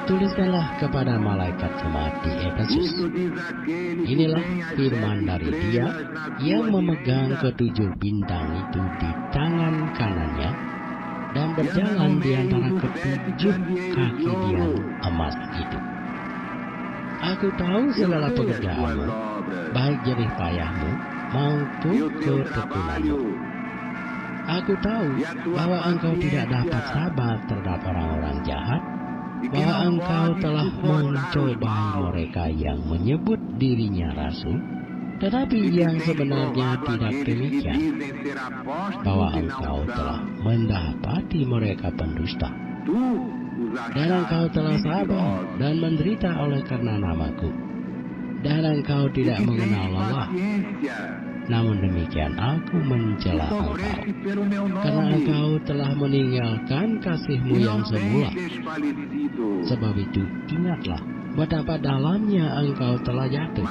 tuliskanlah kepada malaikat jemaat di Efesus. Inilah firman dari Dia yang memegang ketujuh bintang itu di tangan kanannya dan berjalan di antara ketujuh kaki tiang emas itu. Aku tahu segala pekerjaanmu, baik jerih payahmu maupun ketekunanmu. Aku tahu bahwa engkau tidak dapat sabar terhadap orang-orang jahat, bahwa engkau telah mencobai mereka yang menyebut dirinya rasul, tetapi yang sebenarnya tidak demikian, bahwa engkau telah mendapati mereka pendusta, dan engkau telah sabar dan menderita oleh karena namaku, dan engkau tidak mengenal lelah. Namun demikian aku mencela engkau, karena engkau telah meninggalkan kasihmu yang semula. Sebab itu ingatlah betapa dalamnya engkau telah jatuh.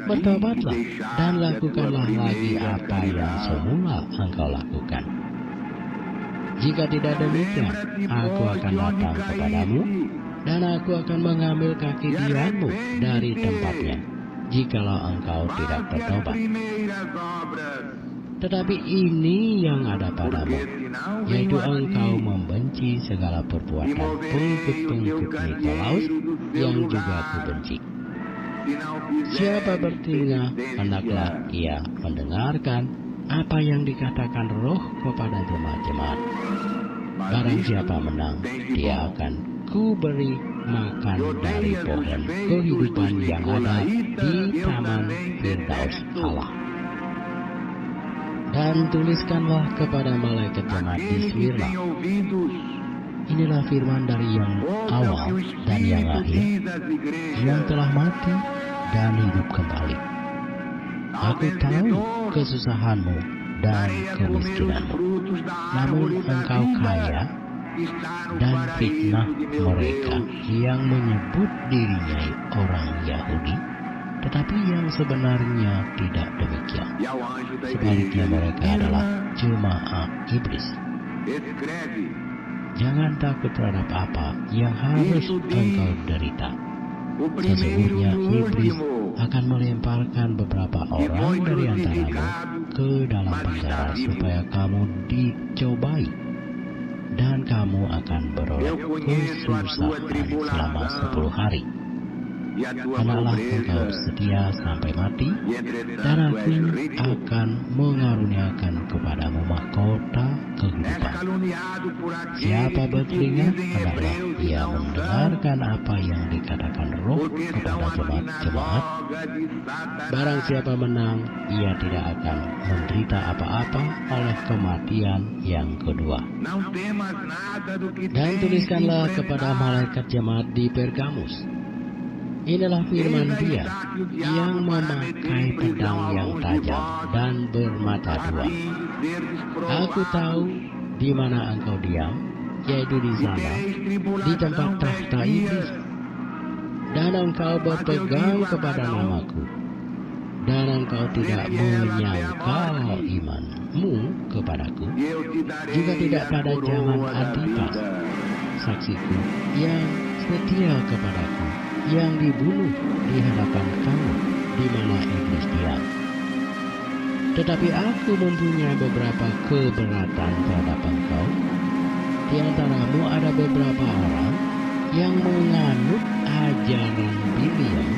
Bertobatlah dan lakukanlah lagi apa yang semula engkau lakukan. Jika tidak demikian, aku akan datang kepadamu, dan aku akan mengambil kaki tiangmu dari tempatnya, jikalau engkau tidak bertobat. Tetapi ini yang ada padamu, yaitu engkau membenci segala perbuatan pengikut-pengikut Nikolaus yang juga kubenci. Siapa bertelinga, hendaklah ia mendengarkan apa yang dikatakan Roh kepada jemaat-jemaat. Barang siapa menang, dia akan kuberi makan dari pohon kehidupan yang ada di taman Firdaus Allah. Dan tuliskanlah kepada malaikat jemaat di Smyrna. Inilah firman dari yang awal dan yang akhir, yang telah mati dan hidup kembali. Aku tahu kesusahanmu dan kemiskinanmu, namun engkau kaya, dan fitnah mereka yang menyebut dirinya orang Yahudi, tetapi yang sebenarnya tidak demikian. Sebaliknya mereka adalah jemaah iblis. Jangan takut terhadap apa yang harus engkau derita. Sesungguhnya iblis akan melemparkan beberapa orang dari antaramu ke dalam penjara supaya kamu dicobai, dan kamu akan beroleh kesusahan selama 10 hari. Hendaklah engkau setia sampai mati, dan aku akan mengaruniakan kepadamu mahkota kehidupan. Siapa bertelinga, hendaklah ia mendengarkan apa yang dikatakan Roh kepada jemaat-jemaat. Barang siapa menang, ia tidak akan menderita apa-apa oleh kematian yang kedua. Dan tuliskanlah kepada malaikat jemaat di Pergamus. Inilah firman Dia yang memakai pedang yang tajam dan bermata dua. Aku tahu di mana engkau diam, yaitu di sana, di tempat takhta iblis. Dan engkau berpegang kepada namaku, dan engkau tidak menyangkal imanmu kepadaku, juga tidak pada zaman Antipas, saksiku yang setia kepadaku, yang dibunuh di hadapan kamu, di mana iblis diam. Tetapi aku mempunyai beberapa keberatan terhadap engkau. Di antaramu ada beberapa orang yang menganut ajaran Biliam,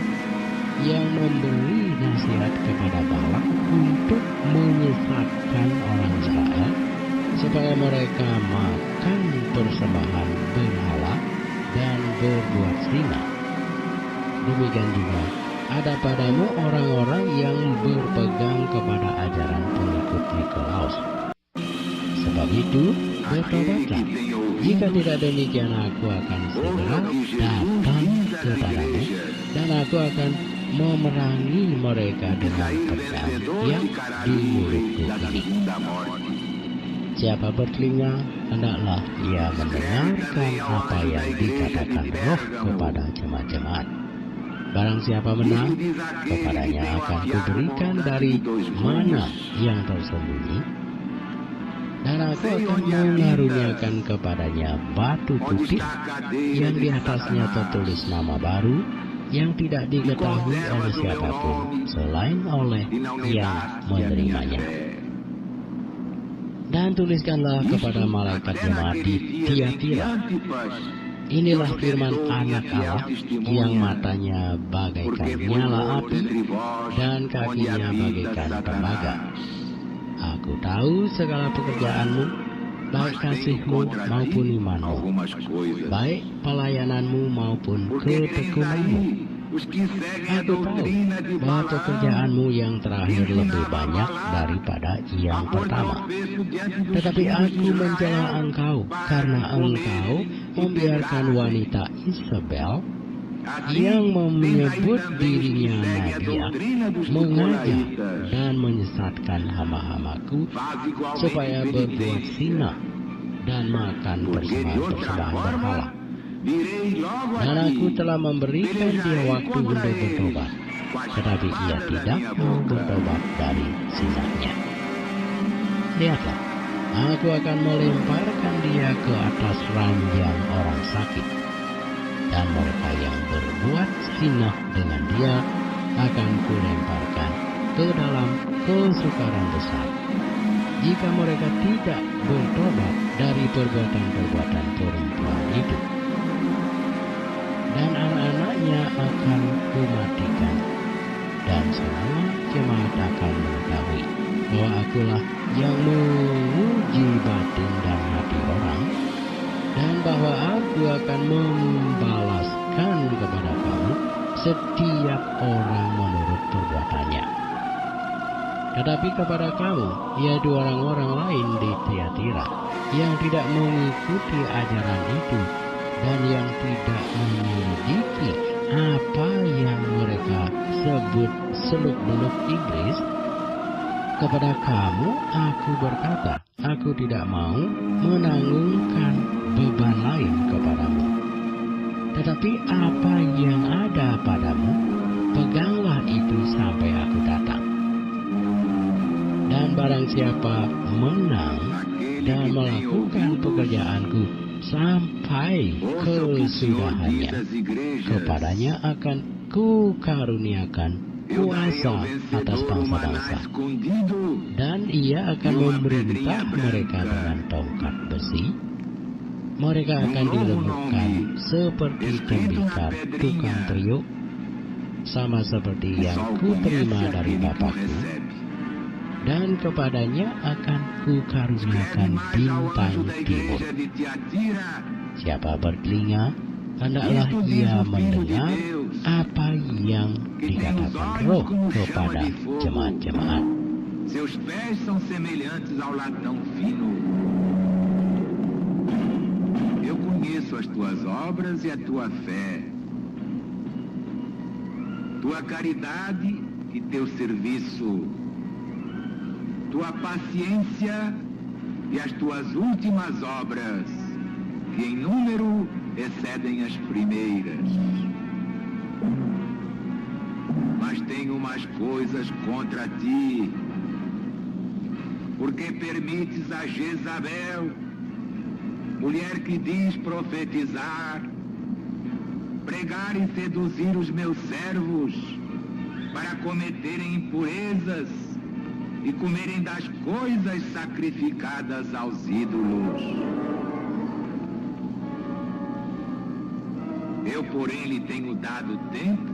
yang memberi nasihat kepada Balak untuk menyesatkan orang Israel, supaya mereka makan persembahan berhala dan berbuat zina. Demikian juga ada padamu orang-orang yang berpegang kepada ajaran pengikut Nikolaus. Sebab itu, bertobatlah. Jika tidak demikian, aku akan segera datang kepadamu, dan aku akan memerangi mereka dengan pedang yang di mulutku ini. Siapa bertelinga, hendaklah ia mendengarkan apa yang dikatakan Roh kepada jemaat-jemaat. Barang siapa menang, kepadanya akan kuberikan dari mana yang tersembunyi, Dan aku akan mengaruniakan kepadanya batu putih yang di atasnya tertulis nama baru yang tidak diketahui oleh siapapun selain oleh yang menerimanya. Dan tuliskanlah kepada malaikat jemaat di Tiatira, inilah firman Anak Allah yang matanya bagaikan nyala api dan kakinya bagaikan tembaga. Aku tahu segala pekerjaanmu, baik kasihmu maupun imanmu, baik pelayananmu maupun ketekunanmu. Aku tahu bahwa pekerjaanmu yang terakhir lebih banyak daripada yang pertama. Tetapi aku mencela engkau karena engkau membiarkan wanita Isabel yang menyebut dirinya nabiah mengajak dan menyesatkan hamba-hambaku supaya berbuat zina dan makan persembahan berhala. Dan aku telah memberikan dia waktu untuk bertobat, tetapi ia tidak mau bertobat dari zinanya. Lihatlah, aku akan melemparkan dia ke atas ranjang orang sakit, dan mereka yang berbuat zina dengan dia akan kulemparkan ke dalam kesukaran besar, jika mereka tidak bertobat dari perbuatan-perbuatan perempuan itu. Dan anak-anaknya akan kumatikan, dan semua jemaat akan mengetahui bahwa akulah yang menguji batin dan hati orang, dan bahwa aku akan membalaskan kepada kamu setiap orang menurut perbuatannya. Tetapi kepada kamu, yaitu orang-orang lain di Tiatira, yang tidak mengikuti ajaran itu, dan yang tidak menyelidiki apa yang mereka sebut seluk-beluk iblis, kepada kamu aku berkata, aku tidak mau menanggungkan beban lain kepadamu. Tetapi apa yang ada padamu, peganglah itu sampai aku datang. Dan barang siapa menang dan melakukan pekerjaanku sampai kesudahannya, kepadanya akan kukaruniakan kuasa atas bangsa-bangsa, dan ia akan memerintah mereka dengan tongkat besi. Mereka akan dilembutkan seperti tembikar tukang periuk, sama seperti yang kuterima dari Bapakku, dan kepadanya akan kukaruniakan bintang timur. Siapa bertelinga, hendaklah ia mendengar apa yang dikatakan Roh kepada jemaat-jemaat. Seus pés são semelhantes ao latão fino. Eu conheço as tuas obras e a tua fé, tua caridade e teu serviço, tua paciência e as tuas últimas obras, que em número excedem as primeiras. Mas tenho umas coisas contra ti, porque permites a Jezabel, mulher que diz profetizar, pregar e seduzir os meus servos para cometerem impurezas e comerem das coisas sacrificadas aos ídolos. Eu, porém, lhe tenho dado tempo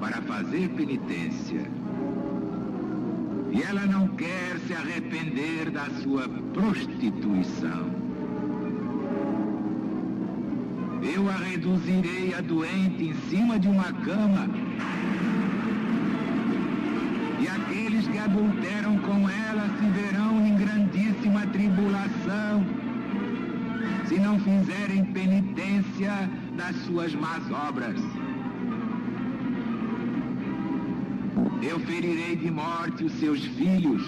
para fazer penitência, e ela não quer se arrepender da sua prostituição. Eu a reduzirei a doente em cima de uma cama, e aqueles que adulteram com ela se verão em grandíssima tribulação, se não fizerem penitência das suas más obras. Eu ferirei de morte os seus filhos.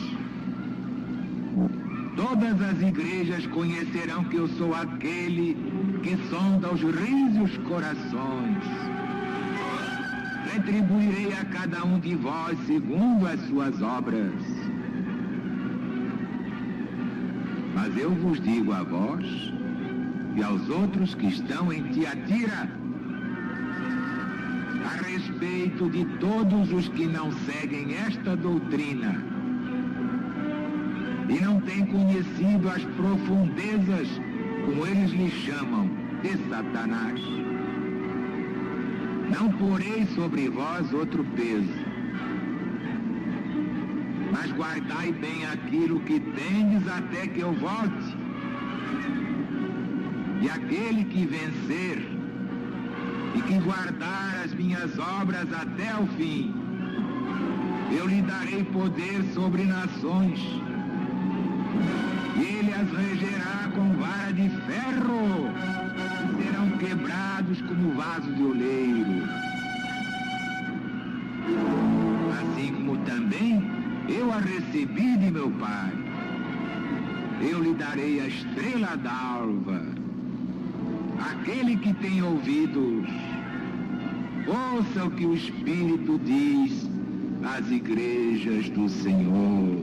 Todas as igrejas conhecerão que eu sou aquele que sonda os rios e os corações. Retribuirei a cada um de vós segundo as suas obras. Mas eu vos digo a vós e aos outros que estão em Tiatira, a respeito de todos os que não seguem esta doutrina e não têm conhecido as profundezas, como eles lhe chamam, de Satanás. Não porei sobre vós outro peso, mas guardai bem aquilo que tendes até que eu volte. E aquele que vencer e que guardar as minhas obras até o fim, eu lhe darei poder sobre nações, e ele as regerá com vara de ferro, e serão quebrados como vaso de oleiro. Assim como também eu a recebi de meu Pai, eu lhe darei a estrela d'alva. Aquele que tem ouvidos, ouça o que o Espírito diz às igrejas do Senhor.